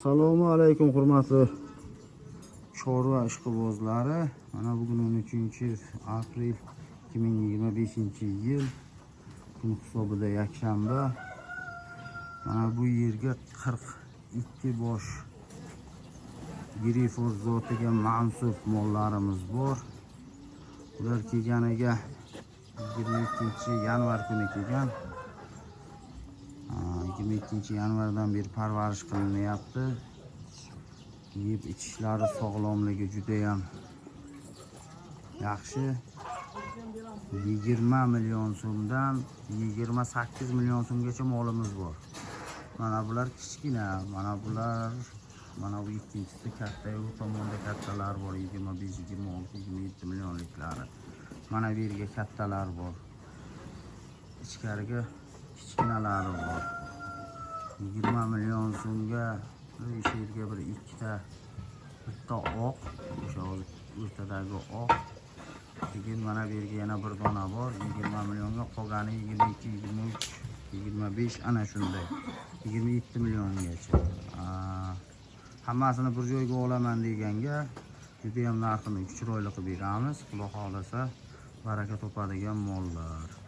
Assalomu alaykum hurmatli chorva ishqibozlari. Mana bugun 13-aprel 2025-yil kun hisobida yakshanba. Mana bu yerga 42 bosh Grifor zotiga mansub mollarimiz bor. Ular kelganiga 22-yanvar kuni kelgan. 22-yanvardan beri parvarish qilinyapti. Yeb ichishlari sog'lomligi juda ham yaxshi. 20 million so'mdan 28 million so'mgacha molimiz bor. Mana bular kichkina, mana bu ikkinchisi katta, u tomonda kattalar bor, 25, 26, 27 millionliklari. Mana bu yerga kattalar bor. Ichkariga kichkinalari bor. 20 million so'mga o'sha yerga bitta oq, o'sha o'rtadagi oq. Keyin mana bu yerga yana bir dona bor. 20 millionga, qolgani 22, 23, 25 ana shunday. 27 milliongacha. Hammasini bir joyga olaman deganga juda ham narxini chiroyli qilib beramiz. Xudo xolasa baraka topadigan mollar.